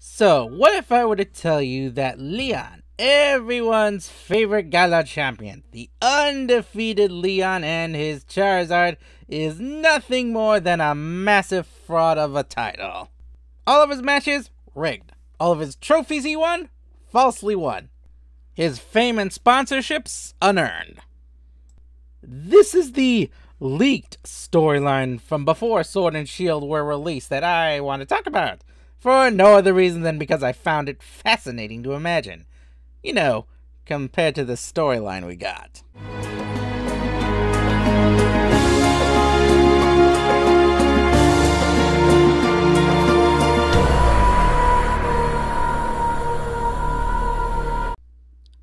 So, what if I were to tell you that Leon, everyone's favorite galar champion, the undefeated Leon and his Charizard, is nothing more than a massive fraud of a title? All of his matches, rigged. All of his trophies he won, falsely won. His fame and sponsorships, unearned. This is the leaked storyline from before Sword and Shield were released that I want to talk about, for no other reason than because I found it fascinating to imagine. You know, compared to the storyline we got.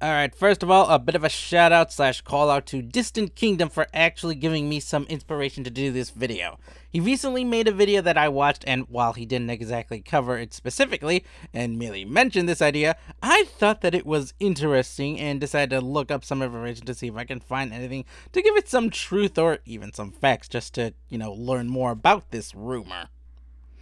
Alright, first of all, a bit of a shout out / call out to Distant Kingdom for actually giving me some inspiration to do this video. He recently made a video that I watched, and while he didn't exactly cover it specifically, and merely mention this idea, I thought that it was interesting and decided to look up some information to see if I can find anything to give it some truth or even some facts just to, learn more about this rumor.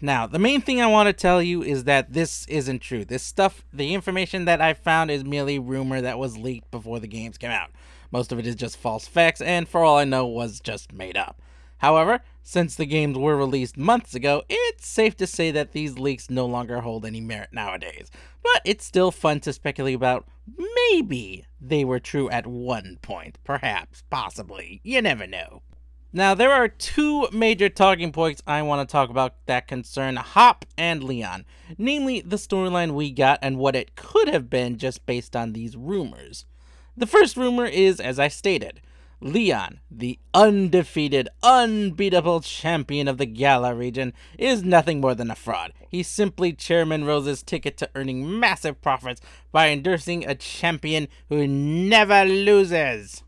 Now, the main thing I want to tell you is that this isn't true. This stuff, the information that I found is merely rumor that was leaked before the games came out. Most of it is just false facts, and for all I know, was just made up. However, since the games were released months ago, it's safe to say that these leaks no longer hold any merit nowadays. But it's still fun to speculate about maybe they were true at one point. Perhaps, possibly, you never know. Now, there are two major talking points I want to talk about that concern Hop and Leon, namely the storyline we got and what it could have been just based on these rumors. The first rumor is, as I stated, Leon, the undefeated, unbeatable champion of the Galar region, is nothing more than a fraud. He's simply Chairman Rose's ticket to earning massive profits by endorsing a champion who never loses.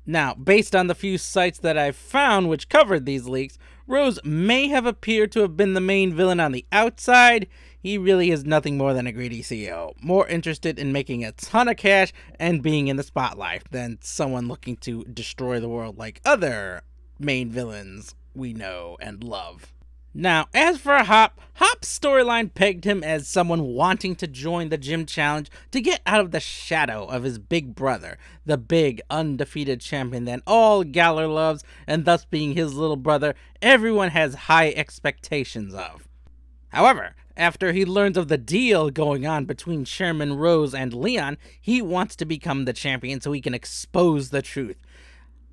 Now, based on the few sites that I've found which covered these leaks, Rose may have appeared to have been the main villain on the outside. He really is nothing more than a greedy CEO, more interested in making a ton of cash and being in the spotlight than someone looking to destroy the world like other main villains we know and love. Now, as for Hop, Hop's storyline pegged him as someone wanting to join the gym challenge to get out of the shadow of his big brother, the big undefeated champion that all Galar loves, and thus being his little brother, everyone has high expectations of. However, after he learns of the deal going on between Chairman Rose and Leon, he wants to become the champion so he can expose the truth.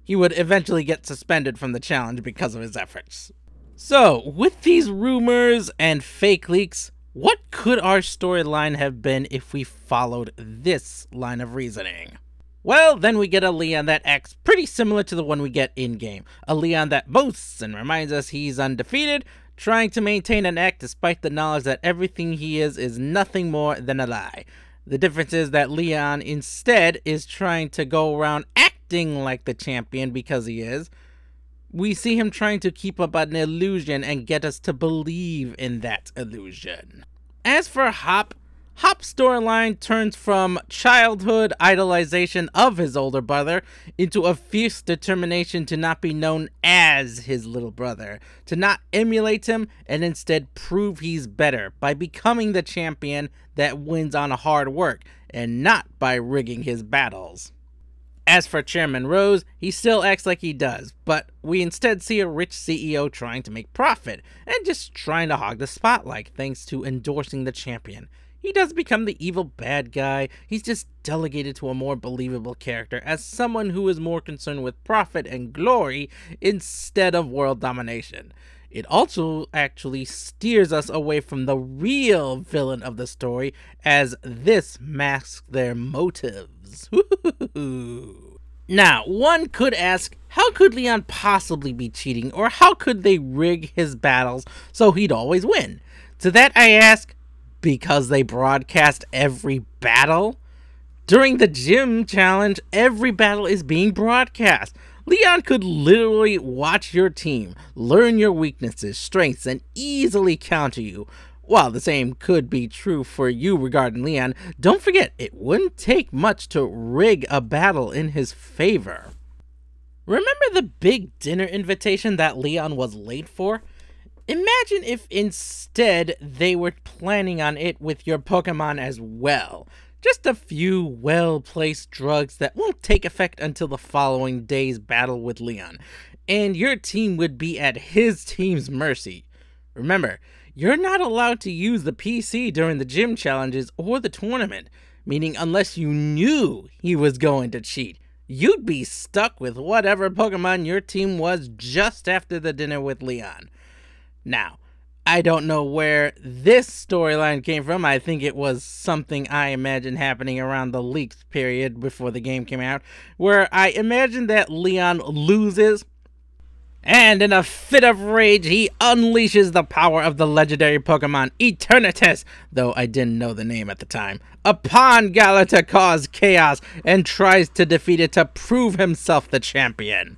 He would eventually get suspended from the challenge because of his efforts. So, with these rumors and fake leaks, what could our storyline have been if we followed this line of reasoning? Well, then we get a Leon that acts pretty similar to the one we get in-game. A Leon that boasts and reminds us he's undefeated, trying to maintain an act despite the knowledge that everything he is nothing more than a lie. The difference is that Leon instead is trying to go around acting like the champion because he is. We see him trying to keep up an illusion and get us to believe in that illusion. As for Hop, Hop's storyline turns from childhood idolization of his older brother into a fierce determination to not be known as his little brother, to not emulate him and instead prove he's better by becoming the champion that wins on hard work and not by rigging his battles. As for Chairman Rose, he still acts like he does, but we instead see a rich CEO trying to make profit and just trying to hog the spotlight thanks to endorsing the champion. He does become the evil bad guy, he's just delegated to a more believable character as someone who is more concerned with profit and glory instead of world domination. It also actually steers us away from the real villain of the story, as this masks their motives. Now, one could ask, how could Leon possibly be cheating, or how could they rig his battles so he'd always win? To that I ask, because they broadcast every battle? During the gym challenge, every battle is being broadcast. Leon could literally watch your team, learn your weaknesses, strengths, and easily counter you. While the same could be true for you regarding Leon, don't forget it wouldn't take much to rig a battle in his favor. Remember the big dinner invitation that Leon was late for? Imagine if instead they were planning on it with your Pokemon as well. Just a few well-placed drugs that won't take effect until the following day's battle with Leon, and your team would be at his team's mercy. Remember, you're not allowed to use the PC during the gym challenges or the tournament, meaning unless you knew he was going to cheat, you'd be stuck with whatever Pokemon your team was just after the dinner with Leon. Now, I don't know where this storyline came from. I think it was something I imagined happening around the leaked period before the game came out, where I imagine that Leon loses, and in a fit of rage, he unleashes the power of the legendary Pokemon Eternatus, though I didn't know the name at the time, upon Galar to cause chaos and tries to defeat it to prove himself the champion.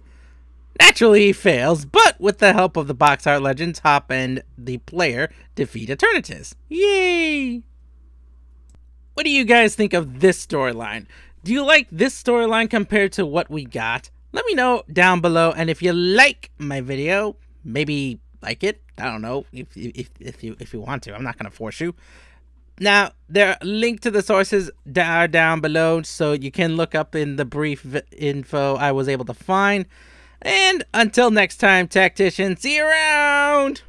Naturally, he fails, but with the help of the box art legends, Hop and the player defeat Eternatus. Yay! What do you guys think of this storyline? Do you like this storyline compared to what we got? Let me know down below, and if you like my video, maybe like it. I don't know if you want to. I'm not gonna force you. Now, there are links to the sources down below, so you can look up in the brief info I was able to find. And until next time, Tactician, see you around!